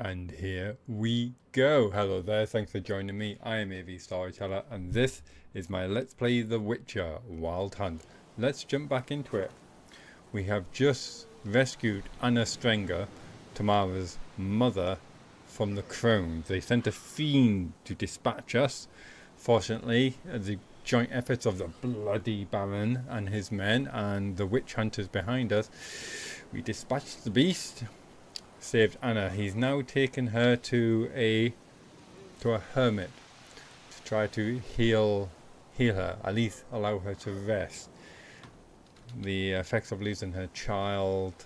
And here we go. Hello there, thanks for joining me. I am AV Storyteller and this is my Let's Play The Witcher Wild Hunt. Let's jump back into it. We have just rescued Anna Strenger, Tamara's mother, from the crones. They sent a fiend to dispatch us. Fortunately, the joint efforts of the bloody Baron and his men and the witch hunters behind us, we dispatched the beast. Saved Anna. He's now taken her to a hermit to try to heal her, at least allow her to rest. The effects of losing her child,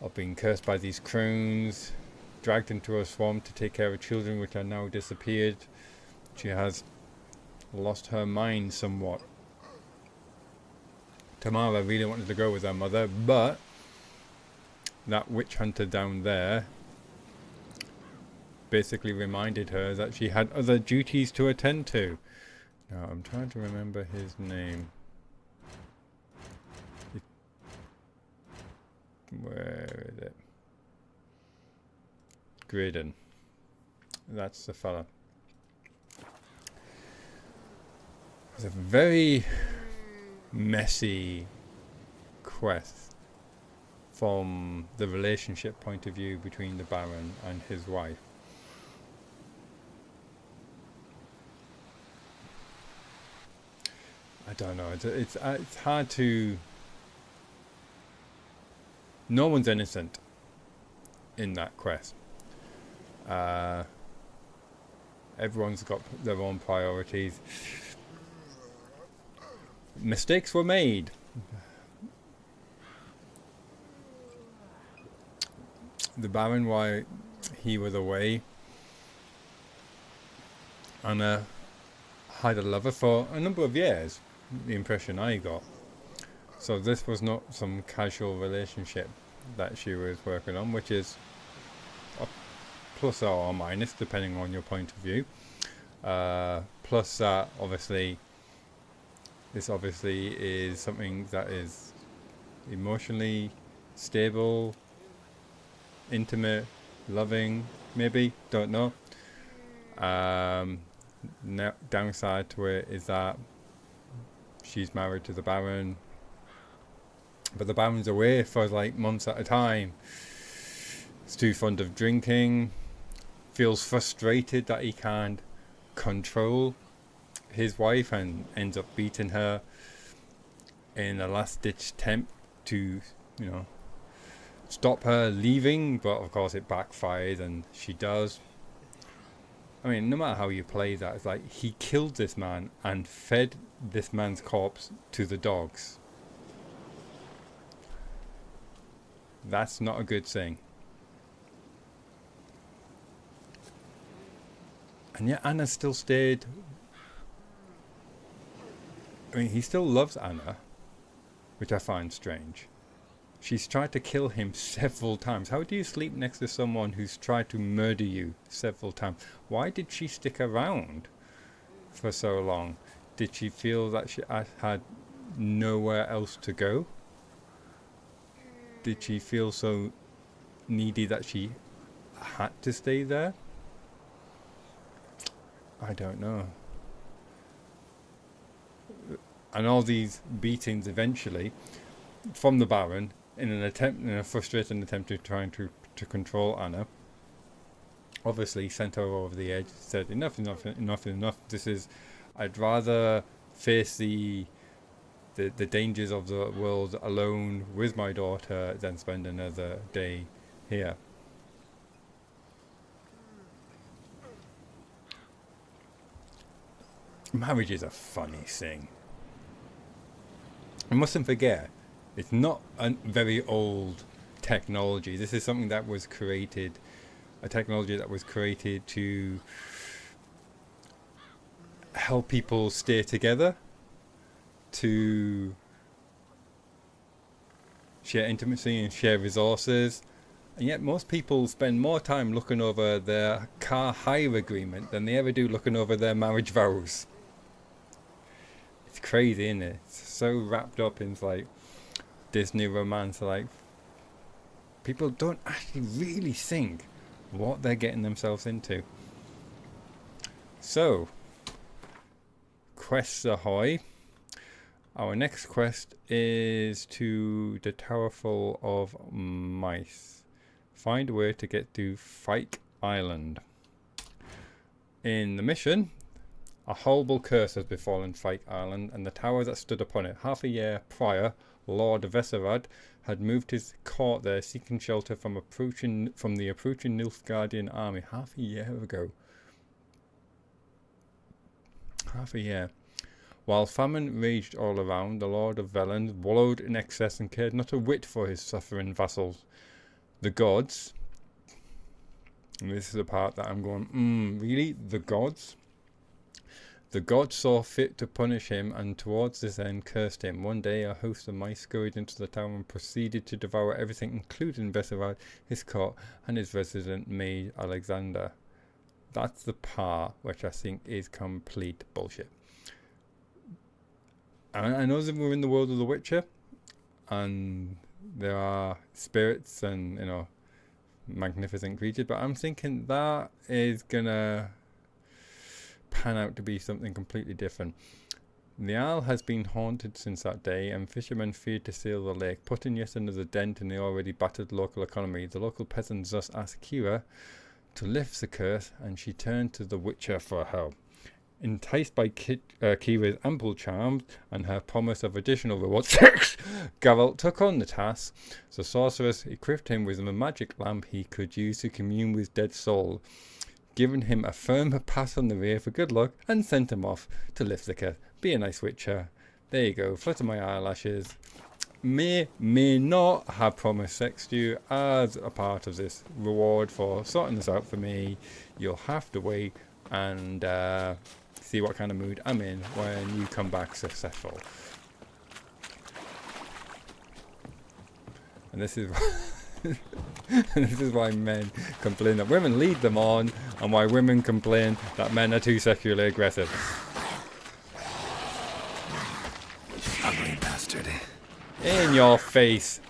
of being cursed by these crones, dragged into a swamp to take care of children which are now disappeared. She has lost her mind somewhat. Tamara really wanted to go with her mother, but that witch hunter down there basically reminded her that she had other duties to attend to. Now I'm trying to remember his name. Where is it? Graydon. That's the fella. It's a very messy quest from the relationship point of view between the Baron and his wife. I don't know. It's hard to. No one's innocent in that quest. Everyone's got their own priorities. Mistakes were made. The Baron, while he was away, Anna had a lover for a number of years, the impression I got. So this was not some casual relationship that she was working on, which is a plus or a minus depending on your point of view. Plus that this obviously is something that is emotionally stable, intimate, loving, maybe, don't know. Downside to it is that she's married to the Baron, but the Baron's away for like months at a time. He's too fond of drinking, feels frustrated that he can't control his wife and ends up beating her in a last ditch attempt to, stop her leaving, but of course it backfires and she does. I mean, no matter how you play that, it's like he killed this man and fed this man's corpse to the dogs. That's not a good thing. And yet Anna still stayed. I mean, he still loves Anna, which I find strange. She's tried to kill him several times. How do you sleep next to someone who's tried to murder you several times? Why did she stick around for so long? Did she feel that she had nowhere else to go? Did she feel so needy that she had to stay there? I don't know. And all these beatings eventually from the Baron in a frustrating attempt to trying to control Anna, obviously sent her over the edge, said enough. I'd rather face the dangers of the world alone with my daughter than spend another day here. Marriage is a funny thing. You mustn't forget, it's not a very old technology. This is something that was created, a technology that was created to help people stay together, to share intimacy and share resources. And yet most people spend more time looking over their car hire agreement than they ever do looking over their marriage vows. It's crazy, isn't it? It's so wrapped up in like Disney romance. Like, people don't actually really think what they're getting themselves into. So, quests ahoy. Our next quest is to the Towerful of Mice. Find a way to get to Fyke Island. In the mission, a horrible curse has befallen Fyke Island and the tower that stood upon it. Half a year prior, Lord Veserad had moved his court there, seeking shelter from the approaching Nilfgaardian army. Half a year ago. Half a year. While famine raged all around, the Lord of Veland wallowed in excess and cared not a whit for his suffering vassals. The gods, and this is the part that I'm going, really? The gods? The gods saw fit to punish him, and towards this end cursed him. One day a host of mice scurried into the town and proceeded to devour everything, including Veserad, his court, and his resident maid Alexander. That's the part which I think is complete bullshit. I know that we're in the world of The Witcher, and there are spirits and, you know, magnificent creatures, but I'm thinking that is gonna pan out to be something completely different. The Isle has been haunted since that day, and fishermen feared to sail the lake, putting yet another dent in the already battered local economy. The local peasants thus asked Kira to lift the curse, and she turned to the Witcher for help. Enticed by Kira's ample charms and her promise of additional rewards, Geralt took on the task. The sorceress equipped him with a magic lamp he could use to commune with dead souls, giving him a firm pass on the rear for good luck, and sent him off to lift the curse. Be a nice Witcher. There you go. Flutter my eyelashes. May not have promised sex to you as a part of this reward for sorting this out for me. You'll have to wait and see what kind of mood I'm in when you come back successful. And this is this is why men complain that women lead them on, and why women complain that men are too sexually aggressive. Ugly bastard. In your face.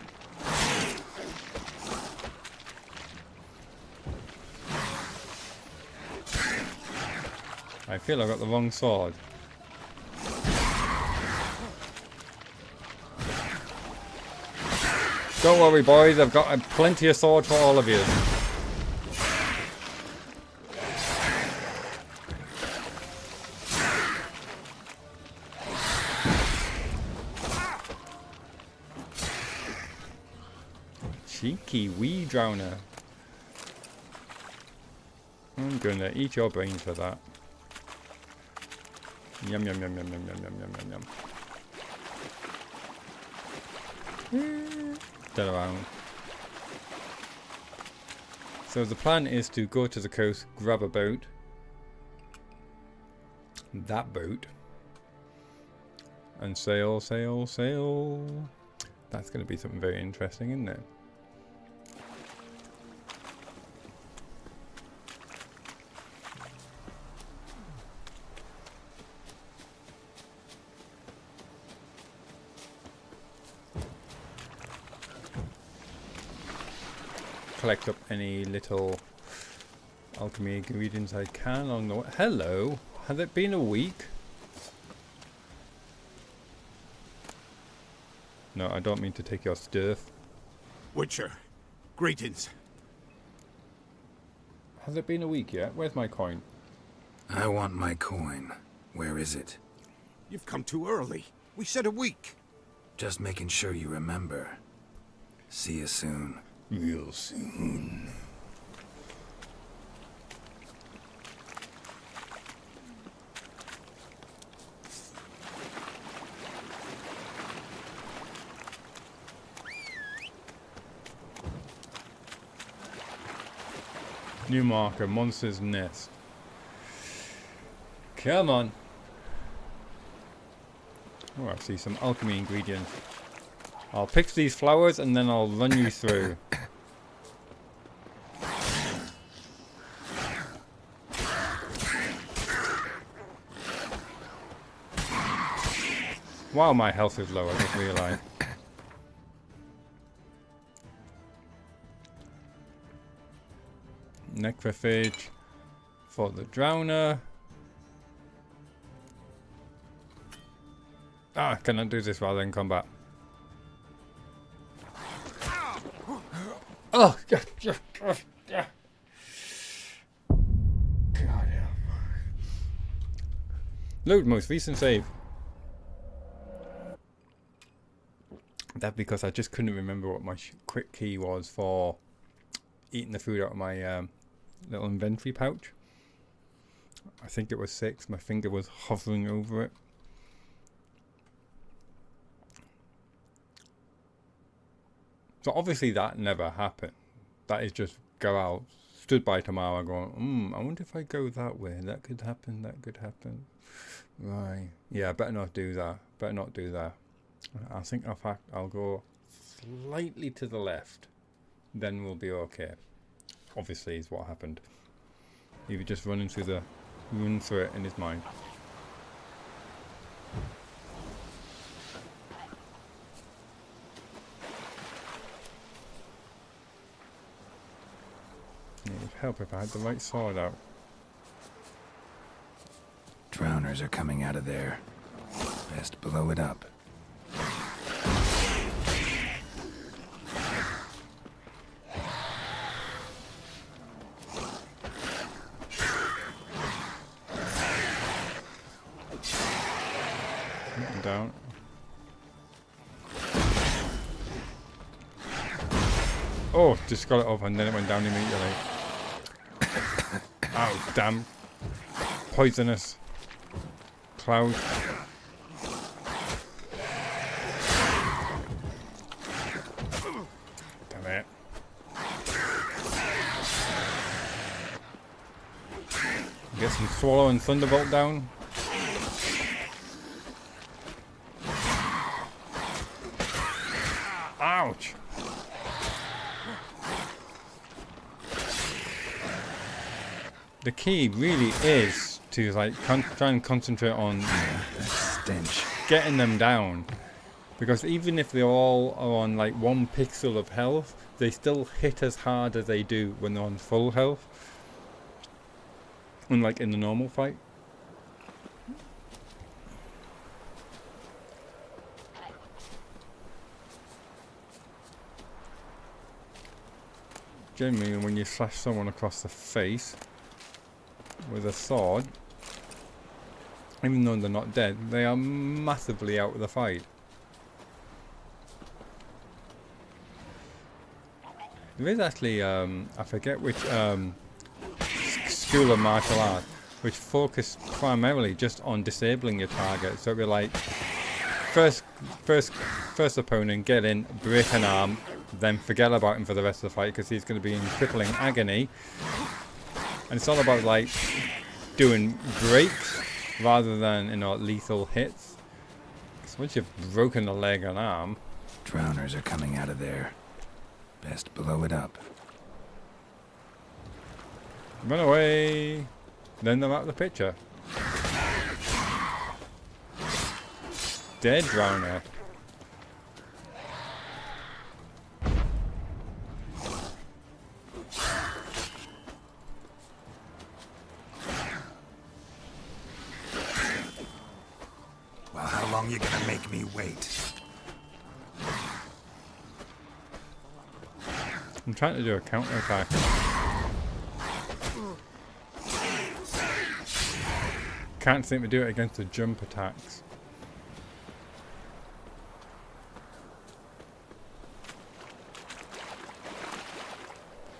I feel I got the wrong sword. Don't worry, boys, I've got plenty of sword for all of you. Cheeky wee drowner. I'm gonna eat your brains for that. Yum yum yum yum yum yum yum yum yum yum. Dead around. So the plan is to go to the coast, grab a boat. That boat. And sail, sail, sail. That's going to be something very interesting, isn't it? Collect up any little alchemy ingredients I can along the way. Hello, has it been a week? No, I don't mean to take your stuff. Witcher, greetings. Has it been a week yet? Where's my coin? I want my coin. Where is it? You've come too early. We said a week. Just making sure you remember. See you soon. Real soon. New marker, monster's nest. Come on. Oh, I see some alchemy ingredients. I'll pick these flowers and then I'll run you through. Wow, my health is low, I just realised. necrophage for the drowner. Ah, can I do this rather than combat? Oh, yeah. God, yeah. Load most recent save. That because I just couldn't remember what my quick key was for eating the food out of my little inventory pouch. I think it was 6. My finger was hovering over it. So obviously that never happened. That is just go out, stood by Tamara going, I wonder if I go that way. That could happen, that could happen. Right. Yeah, better not do that. Better not do that. I think in fact I'll go slightly to the left. Then we'll be okay. Obviously is what happened. He was just running through it in his mind. It would help if I had the right sword out. Drowners are coming out of there. Best blow it up. Down. Oh, just got it up and then it went down immediately. Oh, damn. Poisonous cloud. Damn it. Get some swallow and thunderbolt down. Ouch! The key really is to like try and concentrate on Stench. getting them down, because even if they all are on like 1 pixel of health, they still hit as hard as they do when they're on full health, unlike in the normal fight. Generally, when you slash someone across the face with a sword, even though they're not dead, they are massively out of the fight. There is actually, I forget which school of martial art, which focus primarily just on disabling your target. So it'd be like, first opponent, get in, break an arm, then forget about him for the rest of the fight because he's going to be in crippling agony. And it's all about like doing breaks rather than, lethal hits. Because once you've broken a leg and arm, Drowners are coming out of there. Best blow it up. run away. Then they're out of the picture. Dead drowner. Well, how long you gonna make me wait? I'm trying to do a counter attack. Can't seem to do it against the jump attacks.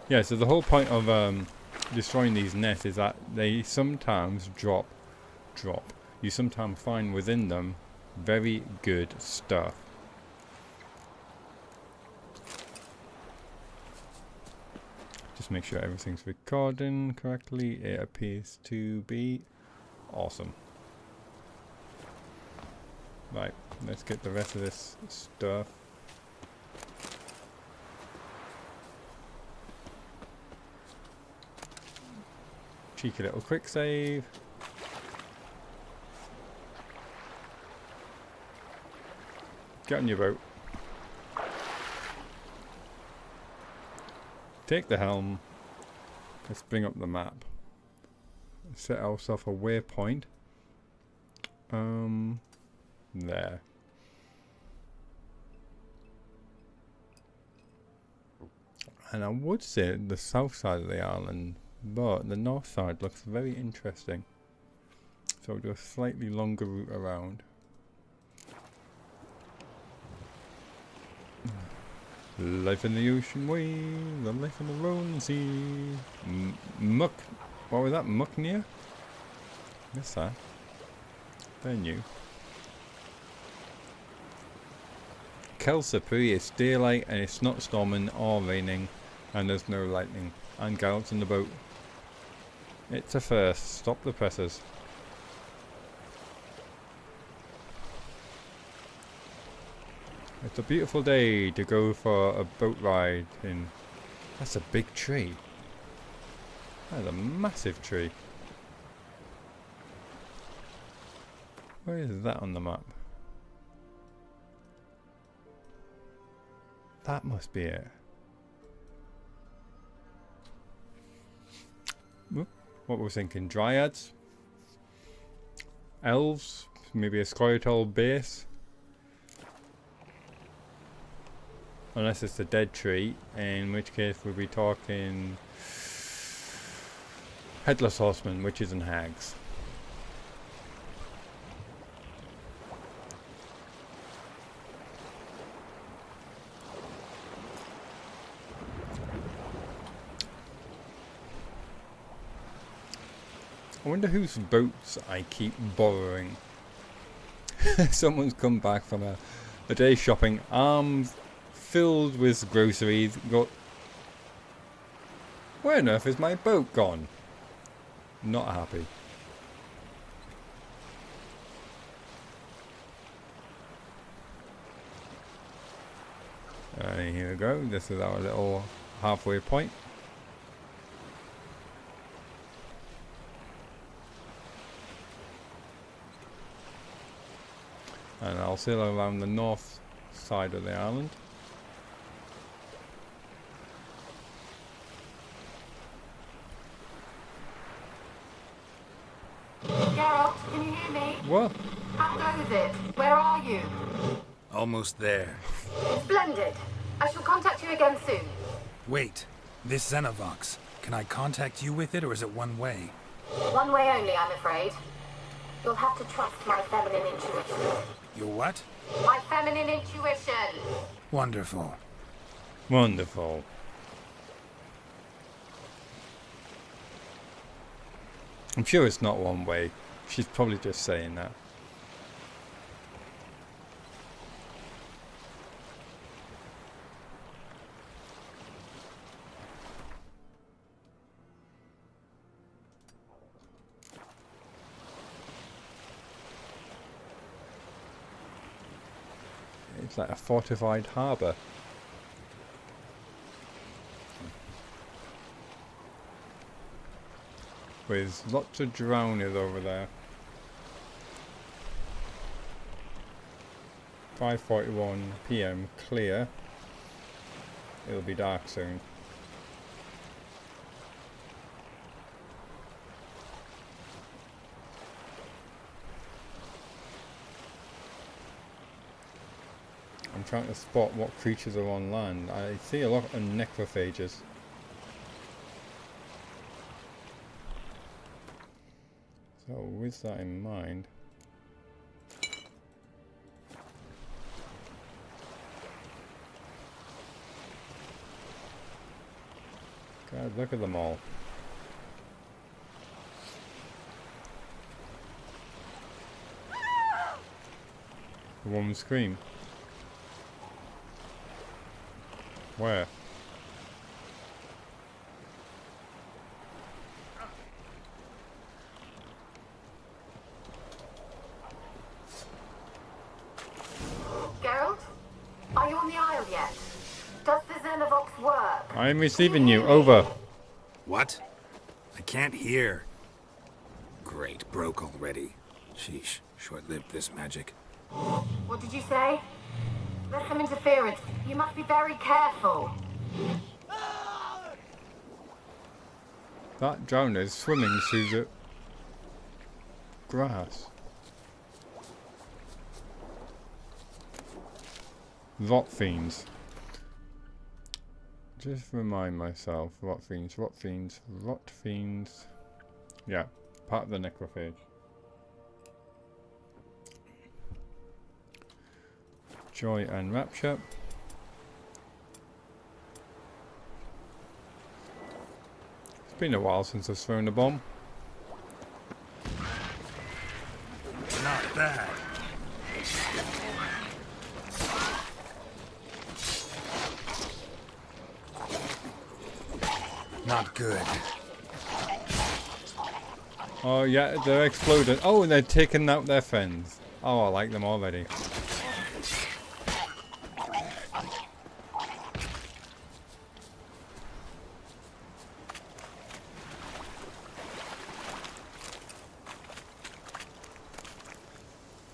Yeah, so the whole point of destroying these nests is that they sometimes drop. You sometimes find within them very good stuff. Just make sure everything's recording correctly. It appears to be. Awesome. Right, let's get the rest of this stuff. Cheeky little quick save. Get on your boat. Take the helm. Let's bring up the map. Set ourselves a waypoint. There. And I would say the south side of the island, but the north side looks very interesting. So we'll do a slightly longer route around. Life in the ocean way, the life in the rolling sea. Muck, what was that? Mucknir? What's that? They're new. Kelsapuri, it's daylight and it's not storming or raining, and there's no lightning. And Geralt's in the boat. It's a first. Stop the presses. It's a beautiful day to go for a boat ride in... That's a big tree. That's a massive tree. Where is that on the map? That must be it. What we're thinking? Dryads? Elves? Maybe a Scoia'tael base? Unless it's a dead tree, in which case we'll be talking headless horsemen, witches and hags. I wonder whose boats I keep borrowing. Someone's come back from a day shopping, arms filled with groceries. Got... Where on earth is my boat gone? Not happy. And here we go. This is our little halfway point. And I'll sail around the north side of the island. Geralt, can you hear me? What? How goes it? Where are you? Almost there. Splendid. I shall contact you again soon. Wait, this Xenovox. Can I contact you with it, or is it one way? One way only, I'm afraid. You'll have to trust my feminine intuition. Your what? My feminine intuition! Wonderful. Wonderful. I'm sure it's not one way. She's probably just saying that. It's like a fortified harbour. With lots of drowners over there. 5:41 PM, clear. It'll be dark soon. I'm trying to spot what creatures are on land. I see a lot of necrophages. So with that in mind, God, look at them all. The woman scream. Where? Geralt? Are you on the Isle yet? Does the Xenovox work? I'm receiving you. Over. What? I can't hear. Great, broke already. Sheesh, short-lived this magic. What did you say? There's some interference. You must be very careful. That drowner is swimming through the grass. Rot fiends. Just remind myself. Rot fiends, rot fiends, rot fiends. Yeah, part of the necrophage. Joy and rapture. It's been a while since I've thrown a bomb. Not bad. Not good. Oh yeah, they're exploding. Oh, and they're taking out their friends. Oh, I like them already.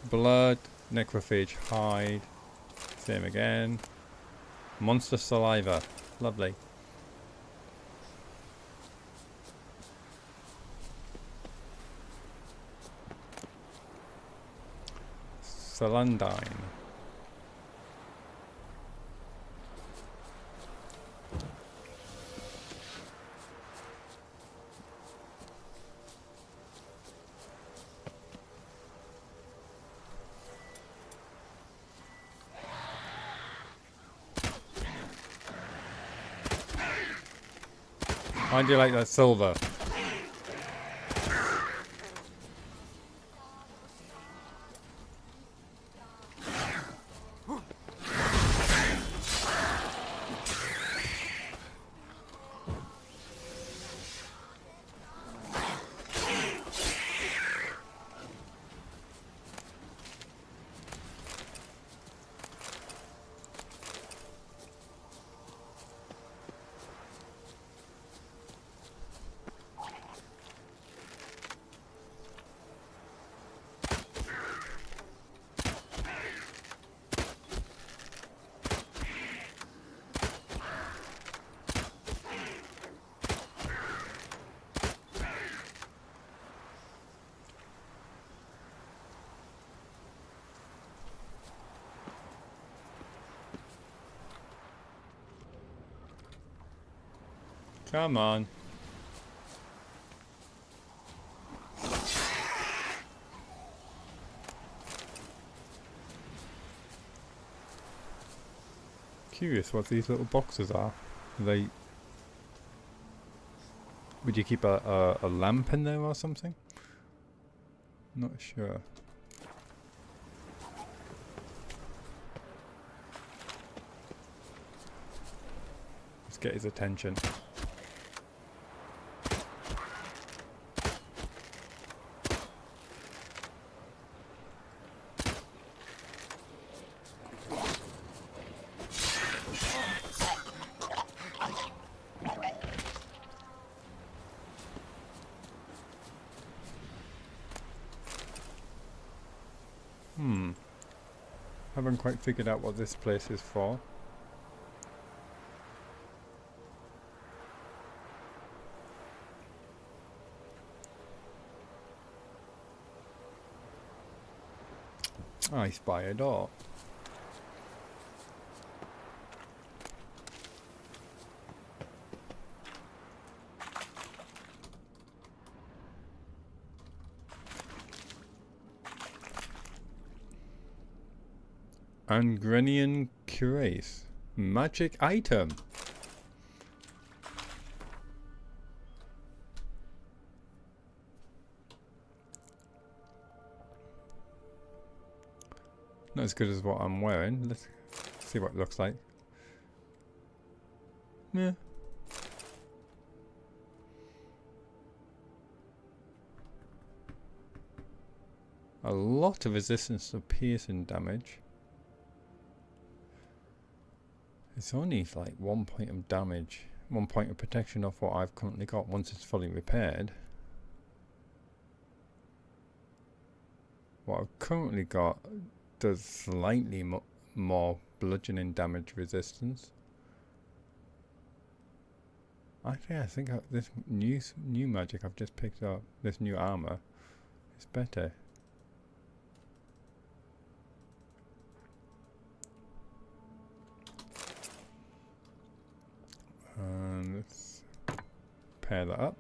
Blood, necrophage hide. Same again. Monster saliva. Lovely. Salandine. How do you like that silver? Come on. Curious what these little boxes are. They... Would you keep a lamp in there or something? Not sure. Let's get his attention. Haven't quite figured out what this place is for. I spy a door. Angrenian cuirass. Magic item. Not as good as what I'm wearing. Let's see what it looks like. Yeah. A lot of resistance to piercing damage. It's only like 1 point of damage, 1 point of protection off what I've currently got once it's fully repaired. What I've currently got does slightly more bludgeoning damage resistance. Actually, I think this new magic I've just picked up, this new armor, is better. Let's pair that up.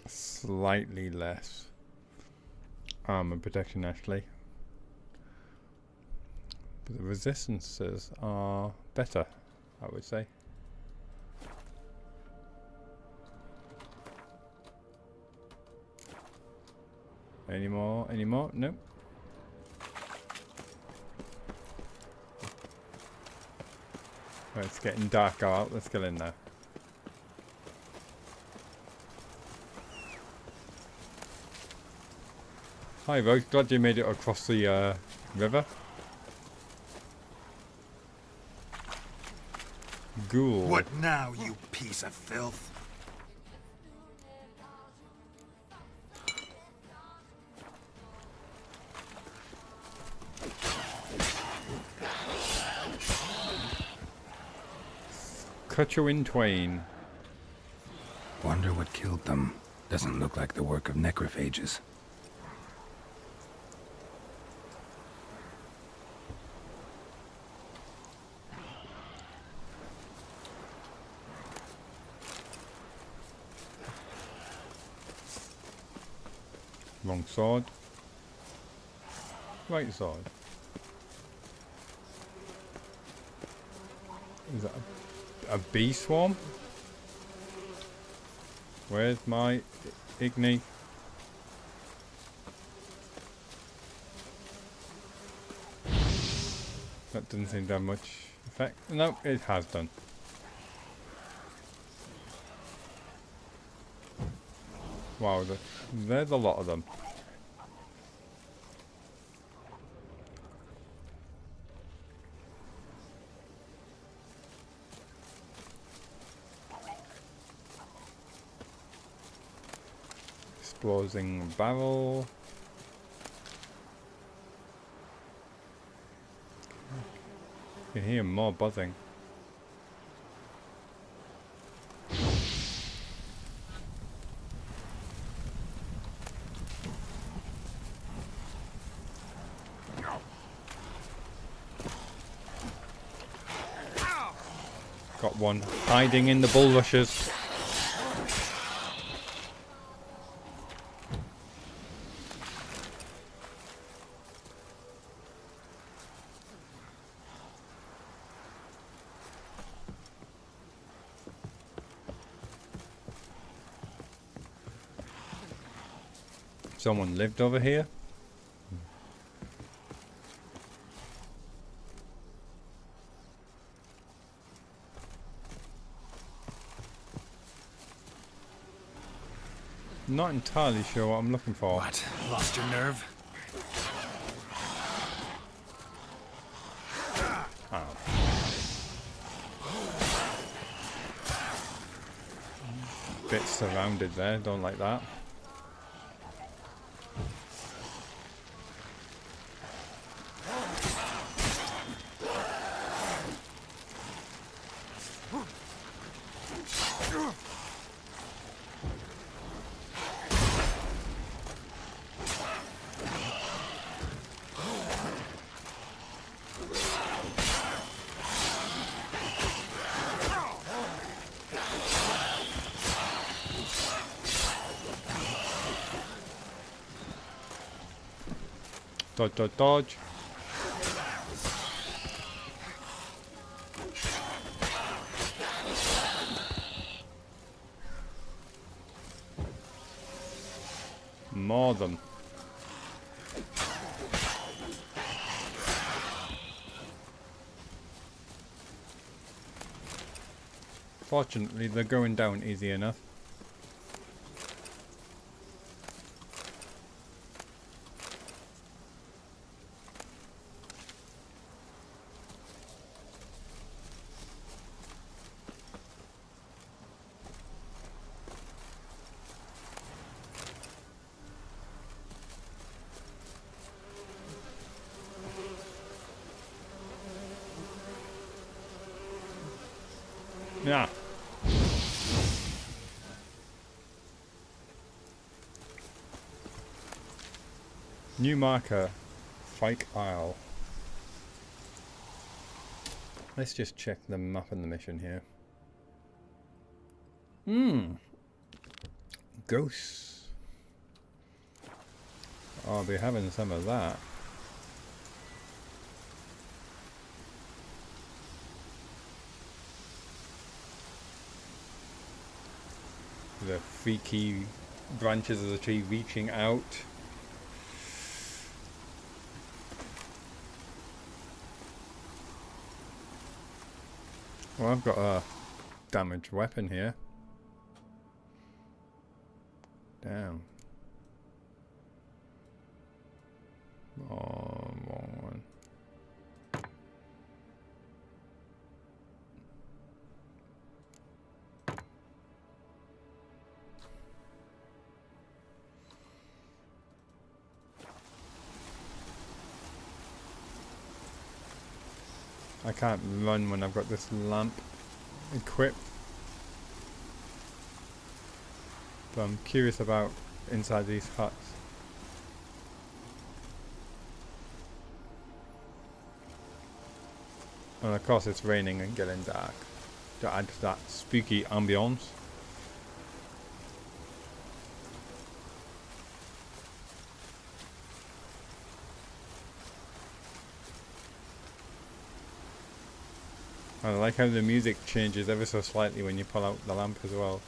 Slightly less armor protection actually. But the resistances are better, I would say. Any more? Any more? Nope. Right, it's getting darker out. Let's get in there. Hi Rose, glad you made it across the river. Ghoul. What now, you piece of filth? Cut you in twain. Wonder what killed them. Doesn't look like the work of necrophages. Wrong sword. Right sword. Is that a bee swarm? Where's my Igni? That doesn't seem to have much effect. No, it has done. Wow, there's a lot of them. Exploding barrel. You can hear more buzzing. Got one hiding in the bulrushes. Someone lived over here. Not entirely sure what I'm looking for. What? Lost your nerve? Oh. Bit surrounded there, don't like that. Dodge, dodge, dodge. More of them. Fortunately, they're going down easy enough. Yeah. New marker. Fike Isle. Let's just check the map and the mission here. Ghosts. I'll be having some of that. The freaky branches of the tree reaching out. Well, I've got a damaged weapon here. Damn. Oh, wrong one. I can't run when I've got this lamp equipped. But I'm curious about inside these huts. And of course it's raining and getting dark to add to that spooky ambience. I like how the music changes ever so slightly when you pull out the lamp as well.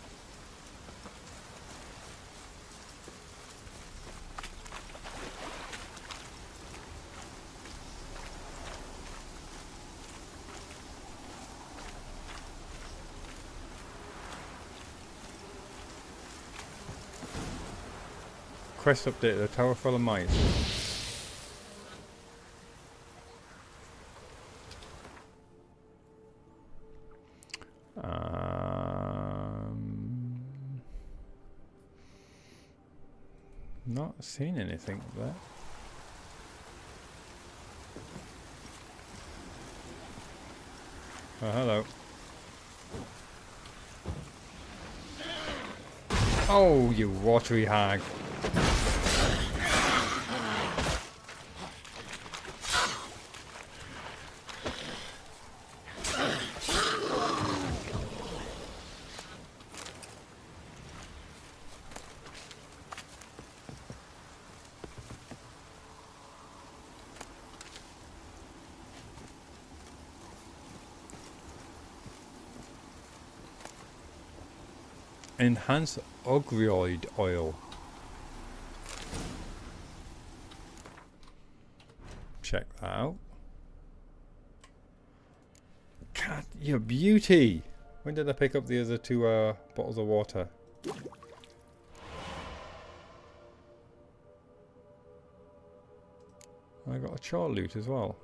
Quest update, the Towerful of Mice. Not seen anything there. Oh, hello. Oh, you watery hag. Enhanced ogroid oil. Check that out. God, your beauty! When did I pick up the other two bottles of water? I got a char loot as well.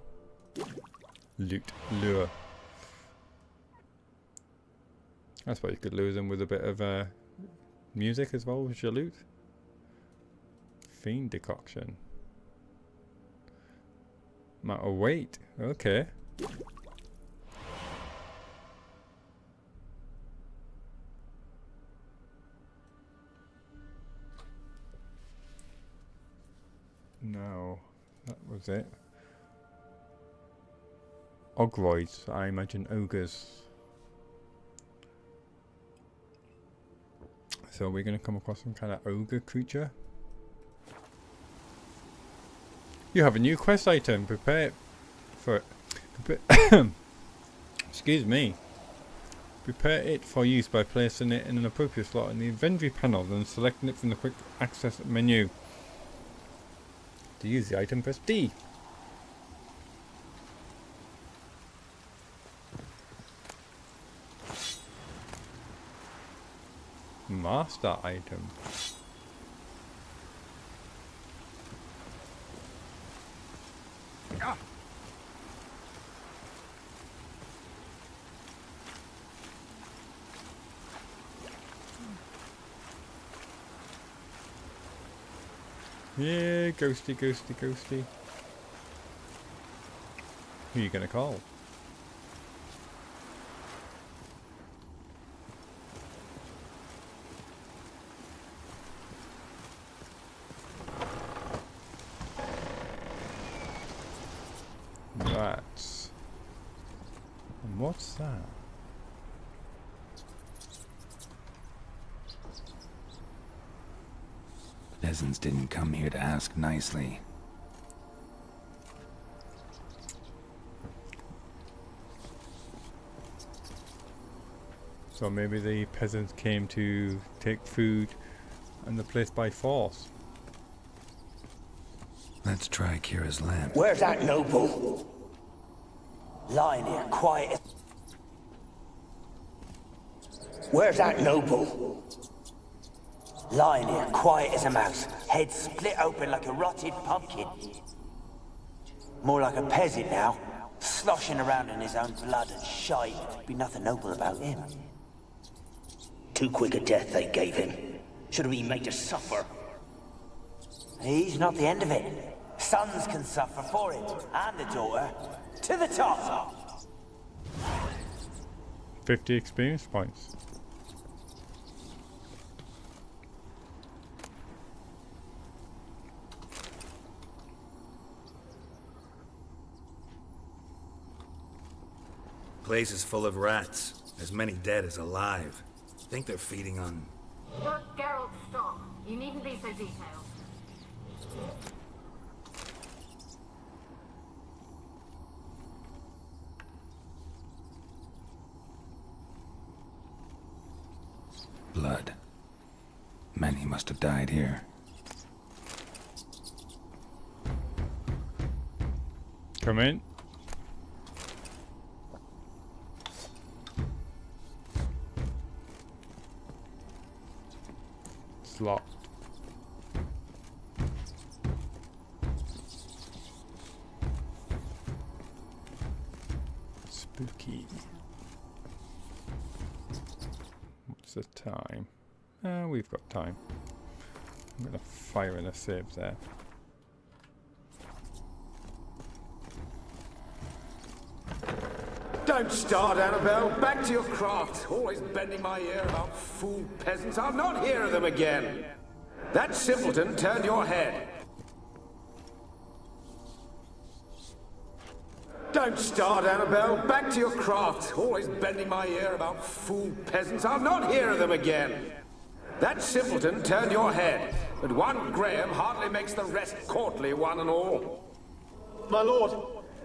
Lure. I suppose you could lure them with a bit of music as well with your loot. Fiend decoction. Matter of weight. Okay. No, that was it. Ogroids, I imagine ogres. So we're going to come across some kind of ogre creature. You have a new quest item. Prepare for it. Excuse me. Prepare it for use by placing it in an appropriate slot in the inventory panel, then selecting it from the quick access menu. To use the item, press D. Master item. Ah. Yeah, ghosty, ghosty, ghosty. Who are you gonna call? What's that? Peasants didn't come here to ask nicely. So maybe the peasants came to take food and the place by force. Let's try Kira's lamp. Where's that noble? Lying here, quiet. Where's that noble? Lying here, quiet as a mouse, head split open like a rotted pumpkin. More like a peasant now, sloshing around in his own blood and shite. Be nothing noble about him. Too quick a death they gave him. Should have been made to suffer. He's not the end of it. Sons can suffer for it, and the daughter. To the top! 50 experience points. Place is full of rats. As many dead as alive. Think they're feeding on... Look, Geralt, stop. You needn't be so detailed. Blood. Many must have died here. Come in. It's locked. Spooky. What's the time? We've got time. I'm gonna fire in a save there. Don't start, Annabelle. Back to your craft. Always bending my ear about fool peasants. I'll not hear of them again. That simpleton turned your head. Don't start, Annabelle. Back to your craft. Always bending my ear about fool peasants. I'll not hear of them again. That simpleton turned your head. But one Graham hardly makes the rest courtly, one and all. My lord,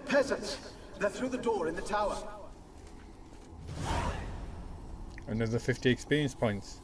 peasants. They're through the door in the tower. Another 50 experience points.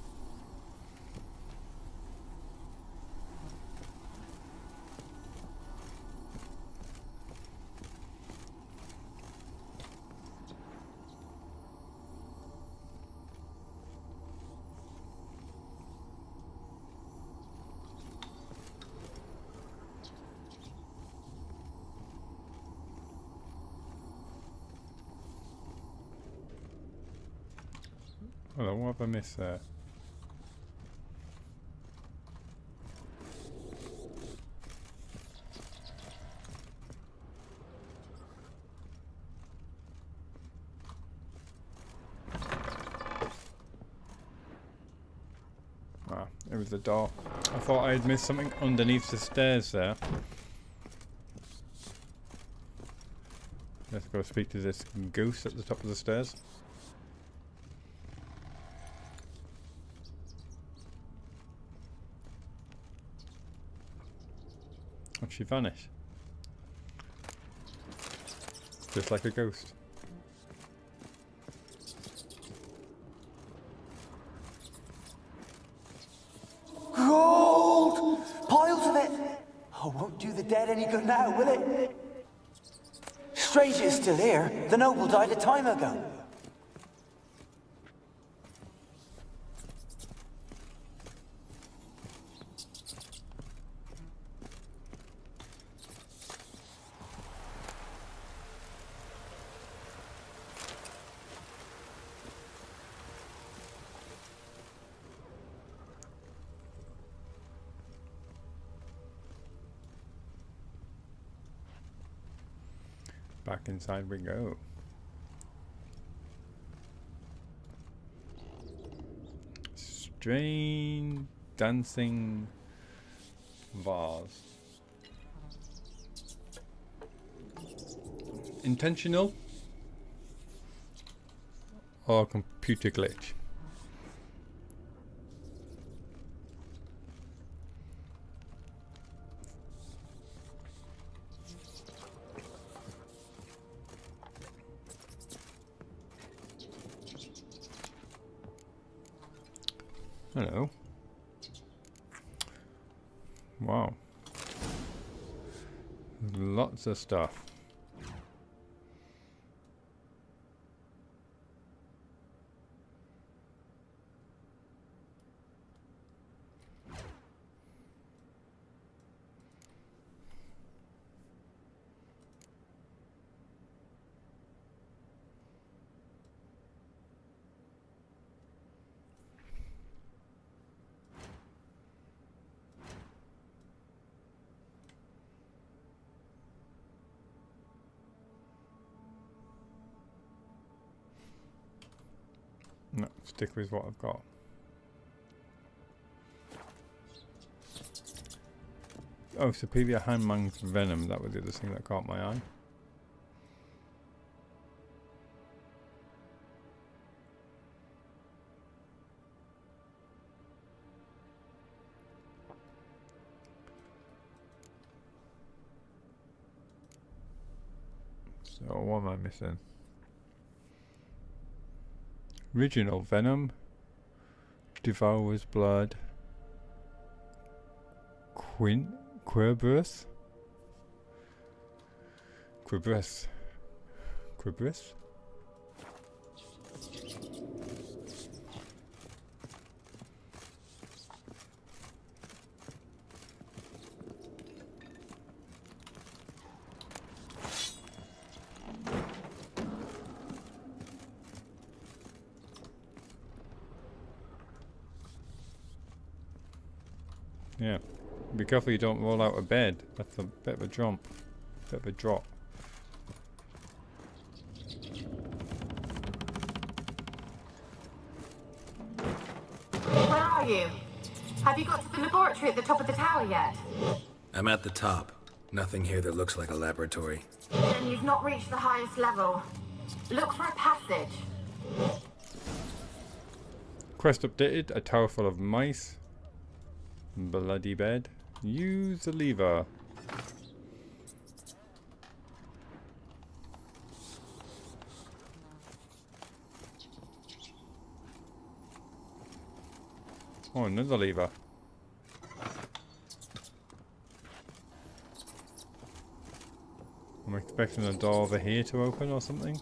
Hold on, what have I missed there? Ah, it was the door. I thought I had missed something underneath the stairs there. Let's go speak to this goose at the top of the stairs. Oh, she vanished. Just like a ghost. Gold! Piles of it! Oh, won't do the dead any good now, will it? Strange it's still here. The noble died a time ago. Back inside we go. Strange dancing vase. Intentional? or a computer glitch? Hello. Wow. Lots of stuff. No, stick with what I've got. Oh, superior hangman's venom. That was the other thing that caught my eye. So what am I missing? Original venom, devours blood, Quibris. Yeah, be careful you don't roll out of bed. That's a bit of a jump, bit of a drop. Where are you? Have you got to the laboratory at the top of the tower yet? I'm at the top. Nothing here that looks like a laboratory. Then you've not reached the highest level. Look for a passage. Quest updated, a tower full of mice. Bloody bed. Use the lever. Oh, another lever. I'm expecting a door over here to open or something.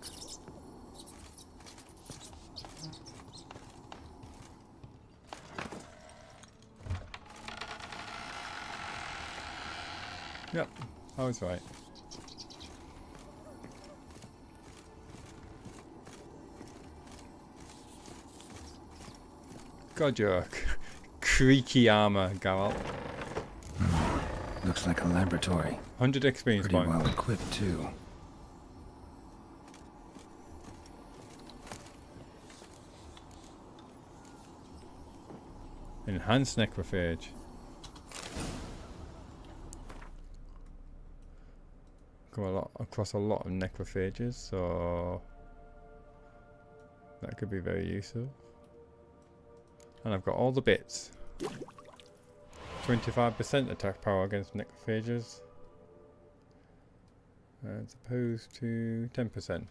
Yep, I was right. God, your creaky armor, Geralt. Looks like a laboratory. 100 experience Pretty points. well equipped, too. Enhanced necrophage. Go across a lot of necrophages, so that could be very useful. And I've got all the bits. 25% attack power against necrophages, as opposed to 10%.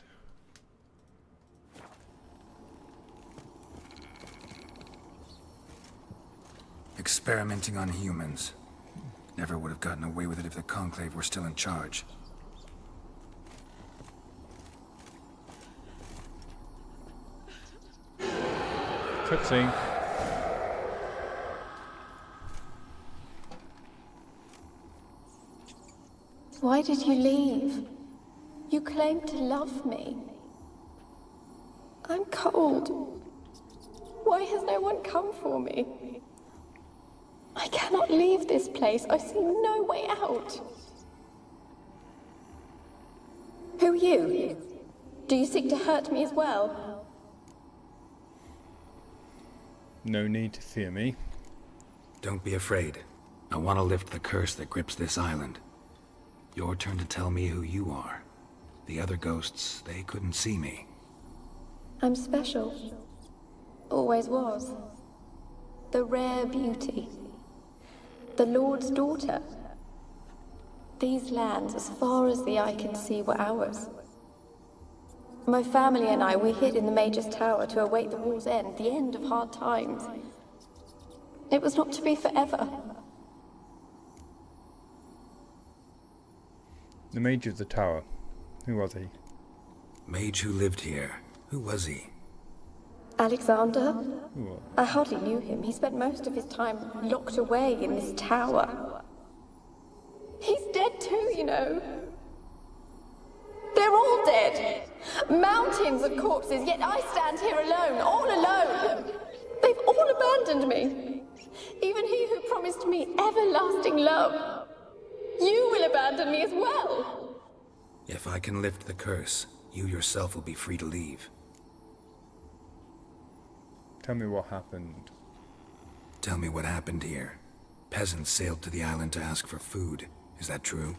Experimenting on humans. Never would have gotten away with it if the Conclave were still in charge. Cutscene. Why did you leave? You claimed to love me. I'm cold. Why has no one come for me? I cannot leave this place. I see no way out. Who are you? Do you seek to hurt me as well? No need to fear me. Don't be afraid. I want to lift the curse that grips this island. Your turn to tell me who you are. The other ghosts, they couldn't see me. I'm special. Always was. The rare beauty. The Lord's daughter. These lands, as far as the eye can see, were ours. My family and I, we hid in the Major's Tower to await the war's end, the end of hard times. It was not to be forever. The Mage of the Tower. Who was he? Mage who lived here. Who was he? Alexander? Who was? I hardly knew him. He spent most of his time locked away in this tower. He's dead too, you know. They're all dead. Mountains of corpses, yet I stand here alone, all alone. They've all abandoned me. Even he who promised me everlasting love. You will abandon me as well. If I can lift the curse, you yourself will be free to leave. Tell me what happened. Tell me what happened here. Peasants sailed to the island to ask for food. Is that true?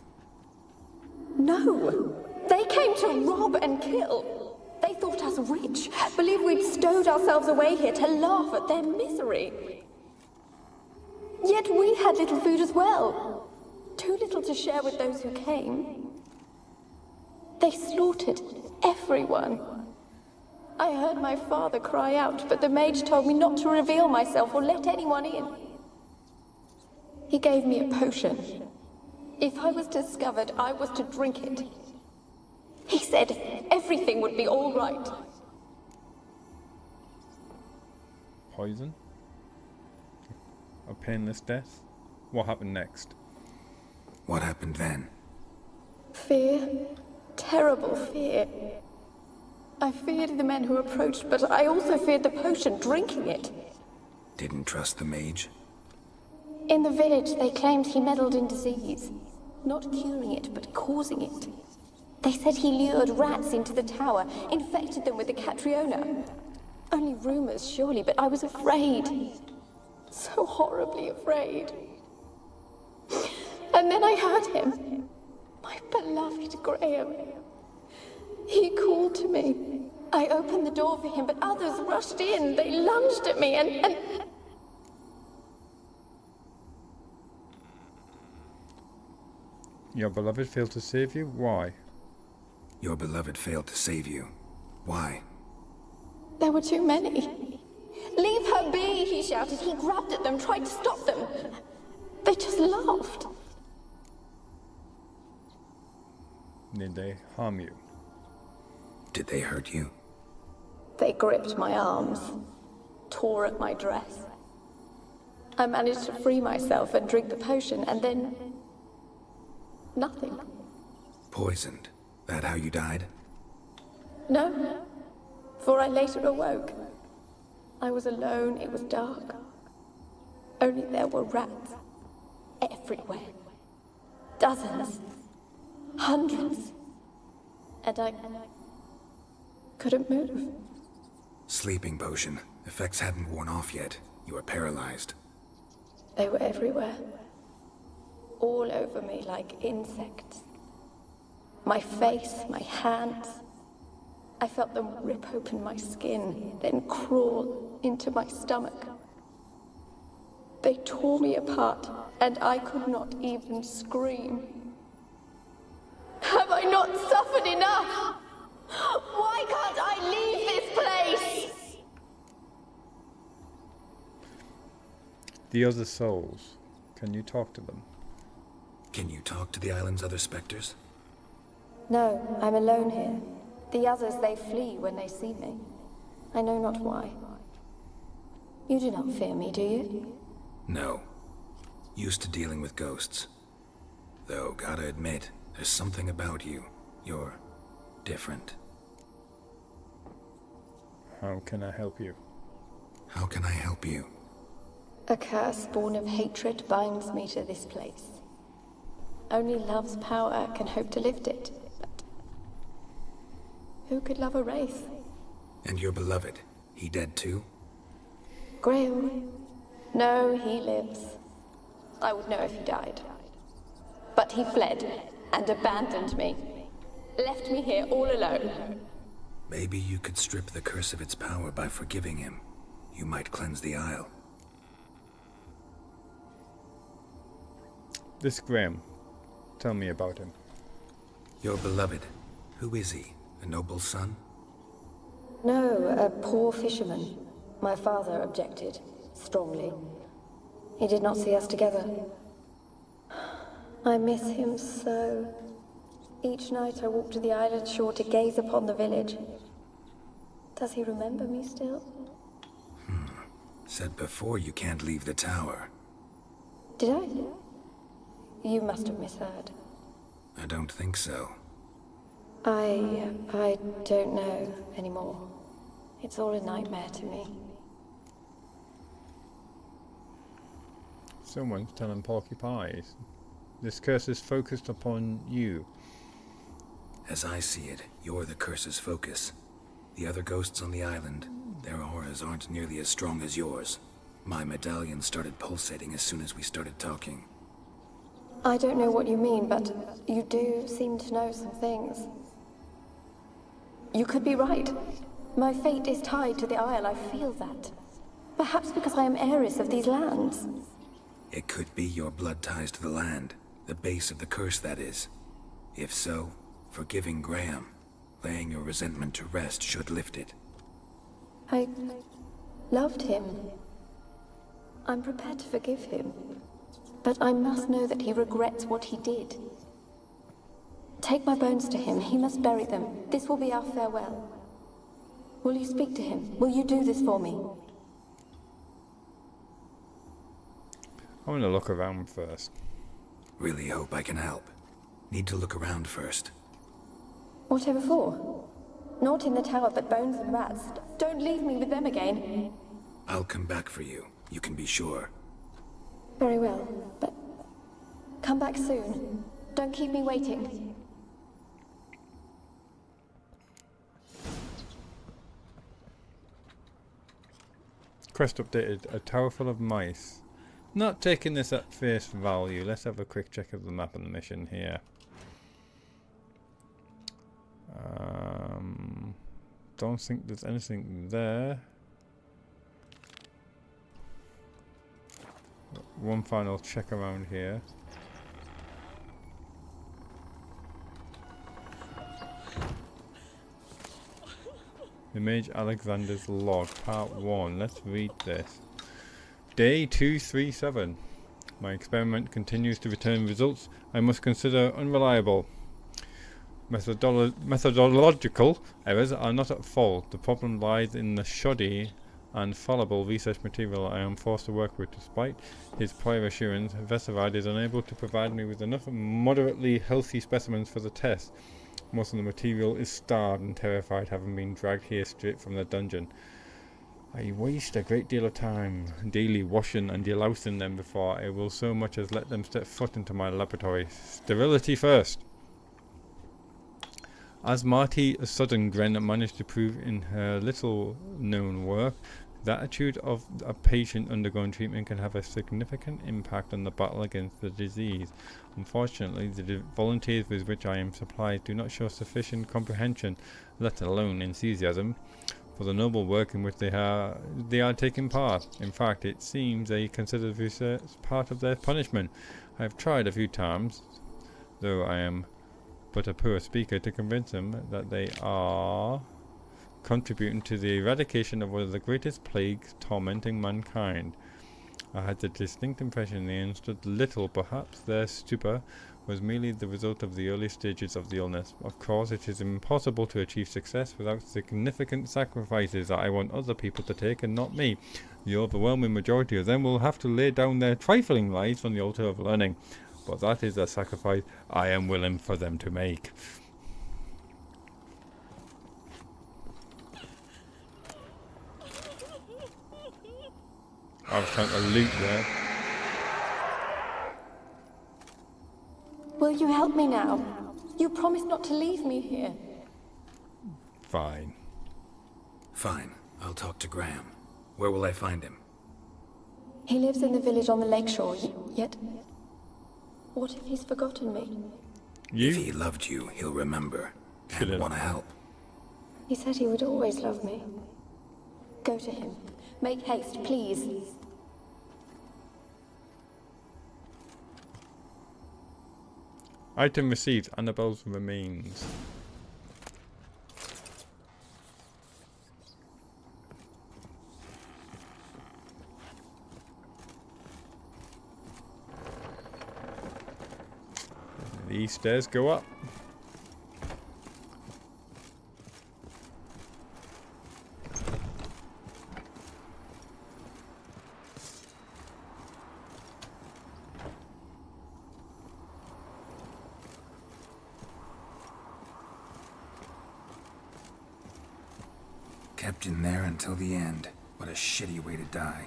No. They came to rob and kill. They thought us rich, believed we'd stowed ourselves away here to laugh at their misery. Yet we had little food as well. Too little to share with those who came. They slaughtered everyone. I heard my father cry out, but the mage told me not to reveal myself or let anyone in. He gave me a potion. If I was discovered, I was to drink it. He said everything would be all right. Poison? A painless death? What happened next? What happened then? Fear. Terrible fear. I feared the men who approached, but I also feared the potion, drinking it. Didn't trust the mage? In the village, they claimed he meddled in disease. Not curing it, but causing it. They said he lured rats into the tower, infected them with the Catriona. Only rumors, surely, but I was afraid. So horribly afraid. And then I heard him. My beloved Graham. He called to me. I opened the door for him, but others rushed in. They lunged at me and... Your beloved failed to save you? Why? Your beloved failed to save you. Why? There were too many. Leave her be, he shouted. He grabbed at them, tried to stop them. They just laughed. Did they harm you? Did they hurt you? They gripped my arms, tore at my dress. I managed to free myself and drink the potion, and then... nothing. Poisoned. That how you died? No, for I later awoke. I was alone, it was dark. Only there were rats. Everywhere. Dozens. Hundreds. And I couldn't move. Sleeping potion. Effects hadn't worn off yet. You were paralyzed. They were everywhere. All over me like insects. My face, my hands. I felt them rip open my skin, then crawl into my stomach. They tore me apart, and I could not even scream. Have I not suffered enough? Why can't I leave this place? The other souls. Can you talk to them? Can you talk to the island's other specters? No, I'm alone here. The others, they flee when they see me. I know not why. You do not fear me, do you? No. Used to dealing with ghosts. Though, gotta admit, there's something about you. You're different. How can I help you? How can I help you? A curse born of hatred binds me to this place. Only love's power can hope to lift it. But who could love a wraith? And your beloved, he dead too? Graham? No, he lives. I would know if he died. But he fled and abandoned me. Left me here all alone. Maybe you could strip the curse of its power by forgiving him. You might cleanse the Isle. This Graham. Tell me about him. Your beloved. Who is he? A noble son? No, a poor fisherman. My father objected, strongly. He did not see us together. I miss him so. Each night I walk to the island shore to gaze upon the village. Does he remember me still? Said before you can't leave the tower. Did I? You must have misheard. I don't think so. I don't know anymore. It's all a nightmare to me. Someone's telling porcupines. This curse is focused upon you. As I see it, you're the curse's focus. The other ghosts on the island, their auras aren't nearly as strong as yours. My medallion started pulsating as soon as we started talking. I don't know what you mean, but you do seem to know some things. You could be right. My fate is tied to the Isle, I feel that. Perhaps because I am heiress of these lands. It could be your blood ties to the land, the base of the curse, that is. If so, forgiving Graham, laying your resentment to rest should lift it. I loved him. I'm prepared to forgive him. But I must know that he regrets what he did. Take my bones to him. He must bury them. This will be our farewell. Will you speak to him? Will you do this for me? I want to look around first. Really hope I can help. Need to look around first. Whatever for? Not in the tower, but bones and rats. Don't leave me with them again. I'll come back for you. You can be sure. Very well, but come back soon. Don't keep me waiting. Quest updated. A Towerful of Mice. Not taking this at face value. Let's have a quick check of the map and the mission here. Don't think there's anything there. One final check around here. The Mage Alexander's Log, Part 1. Let's read this. Day 237. My experiment continues to return results I must consider unreliable. Methodological errors are not at fault. The problem lies in the shoddy and fallible research material I am forced to work with. Despite his prior assurance, Vesserad is unable to provide me with enough moderately healthy specimens for the test. Most of the material is starved and terrified, having been dragged here straight from the dungeon. I waste a great deal of time daily washing and delousing them before I will so much as let them step foot into my laboratory. Sterility first. As Marty Suddengren managed to prove in her little-known work, the attitude of a patient undergoing treatment can have a significant impact on the battle against the disease. Unfortunately, the volunteers with which I am supplied do not show sufficient comprehension, let alone enthusiasm, for the noble work in which they are taking part. In fact, it seems they consider research part of their punishment. I have tried a few times, though I am but a poor speaker, to convince them that they are contributing to the eradication of one of the greatest plagues tormenting mankind. I had the distinct impression they understood little. Perhaps their stupor was merely the result of the early stages of the illness. Of course, it is impossible to achieve success without significant sacrifices that I want other people to take and not me. The overwhelming majority of them will have to lay down their trifling lives on the altar of learning. But that is a sacrifice I am willing for them to make. I was trying to loot there. Will you help me now? You promised not to leave me here. Fine. Fine. I'll talk to Graham. Where will I find him? He lives in the village on the lakeshore, yet... What if he's forgotten me? If he loved you, he'll remember. And want to help. He said he would always love me. Go to him. Make haste, please. Item received. Annabelle's remains. These stairs go up. Kept in there until the end. What a shitty way to die.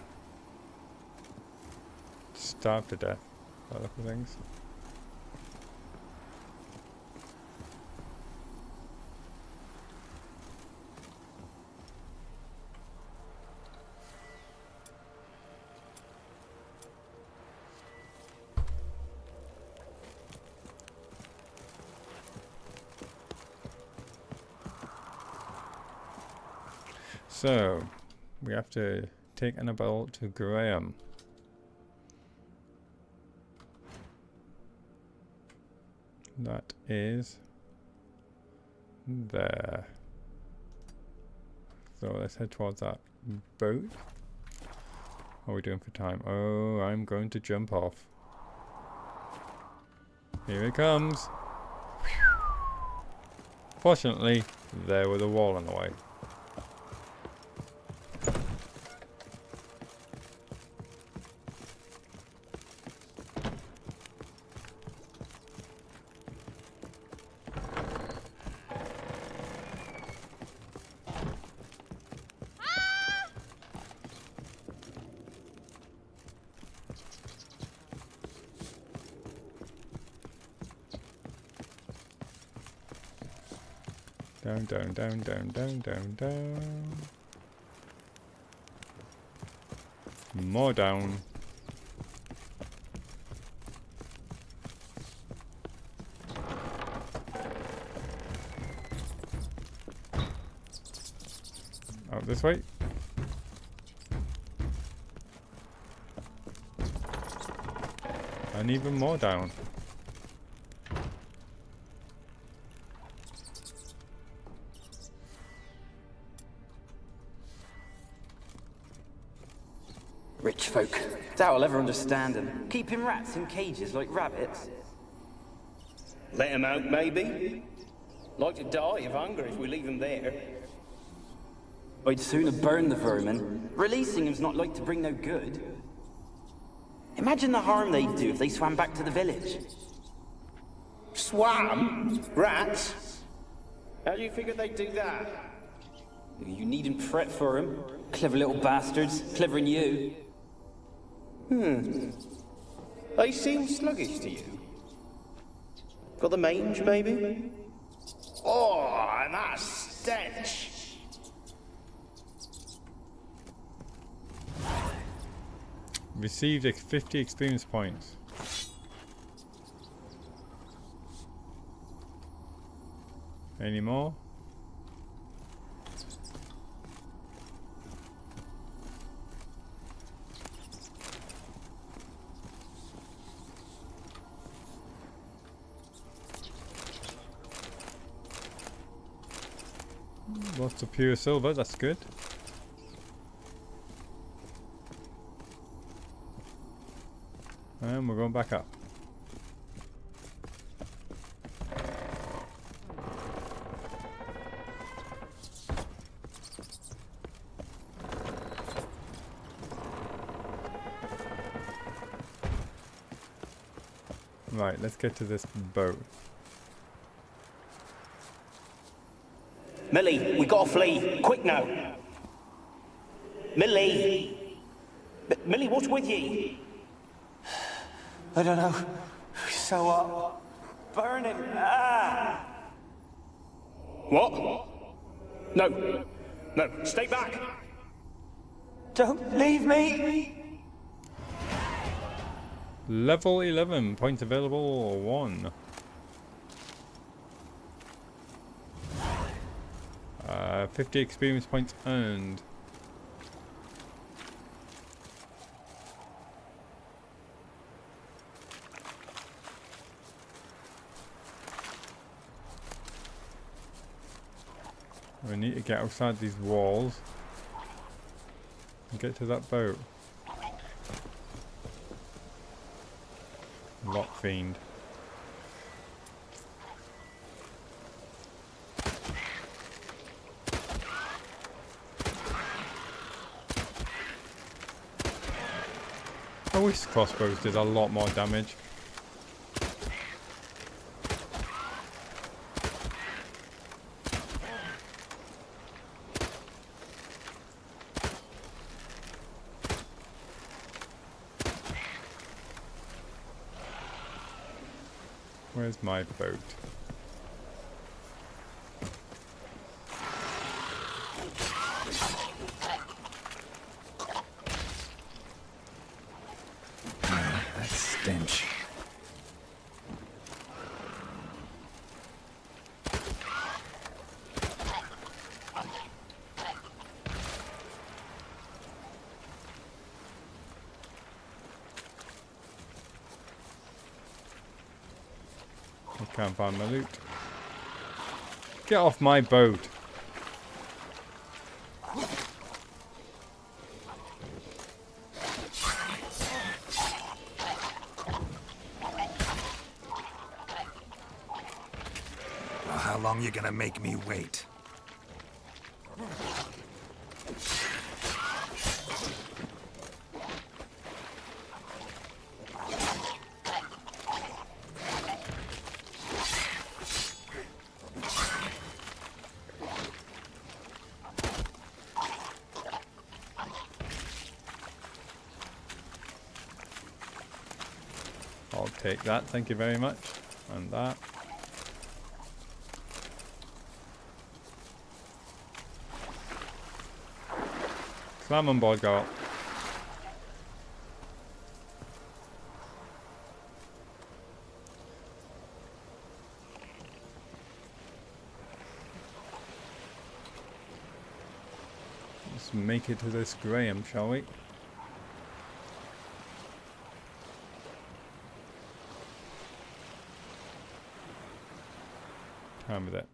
Starved to death. By the look of things. So, we have to take Annabelle to Graham. That is there. So let's head towards that boat. What are we doing for time? Oh, I'm going to jump off. Here it comes. Fortunately, there was a wall on the way. Down, down, down, down, down, down, down. More down. Out this way. And even more down. Rich folk. Doubt I'll ever understand them. Keeping rats in cages like rabbits. Let them out, maybe? Like to die of hunger if we leave them there. I'd sooner burn the vermin. Releasing them's not like to bring no good. Imagine the harm they'd do if they swam back to the village. Swam? Rats? How do you figure they'd do that? You needn't fret for them. Clever little bastards. Clever than you. They seem sluggish to you. Got the mange, maybe? Oh, and that stench! Received 50 experience points. Any more? Lots of pure silver, that's good. And we're going back up. Right, let's get to this boat. Millie, we gotta flee. Quick now. Millie! Millie, what's with ye? I don't know. So what? Burning. Ah! What? No. No, stay back. Don't leave me! Level 11, points available 1. 50 experience points earned. We need to get outside these walls and get to that boat. Lock fiend. I wish crossbows did a lot more damage. Where's my boat? That stench. I can't find my loot. Get off my boat! Well, how long you gonna make me wait? I'll take that, thank you very much. And that. Climb on board, Geralt. Let's make it to this Graham, shall we? Time with it.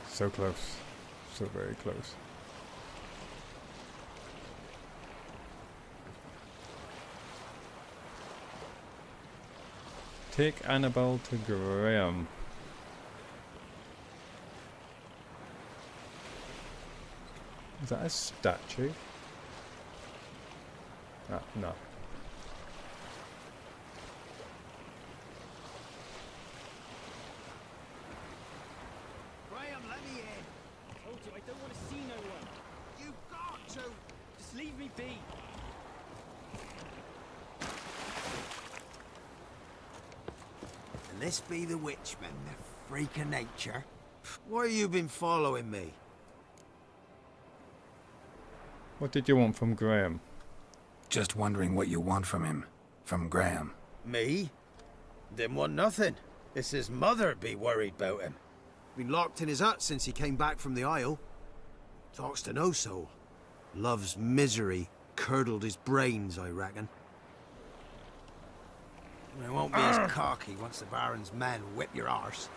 So close. So very close. Take Annabelle to Graham. Is that a statue? Ah, no. Graham, let me in. I told you I don't want to see no one. You've got to. Just leave me be. Can this be the Witchman, the freak of nature? Why you been following me? What did you want from Graham? Just wondering what you want from him. From Graham. Me? Didn't want nothing. It's his mother be worried about him. Been locked in his hut since he came back from the Isle. Talks to no soul. Love's misery curdled his brains, I reckon. It won't be as cocky once the Baron's men whip your arse.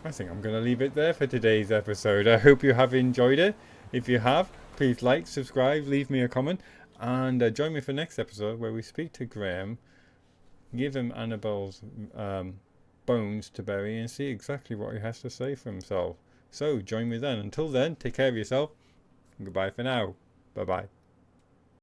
I think I'm going to leave it there for today's episode. I hope you have enjoyed it. If you have, please like, subscribe, leave me a comment, and join me for next episode where we speak to Graham, give him Annabelle's bones to bury, and see exactly what he has to say for himself. So join me then. Until then, take care of yourself. Goodbye for now. Bye bye.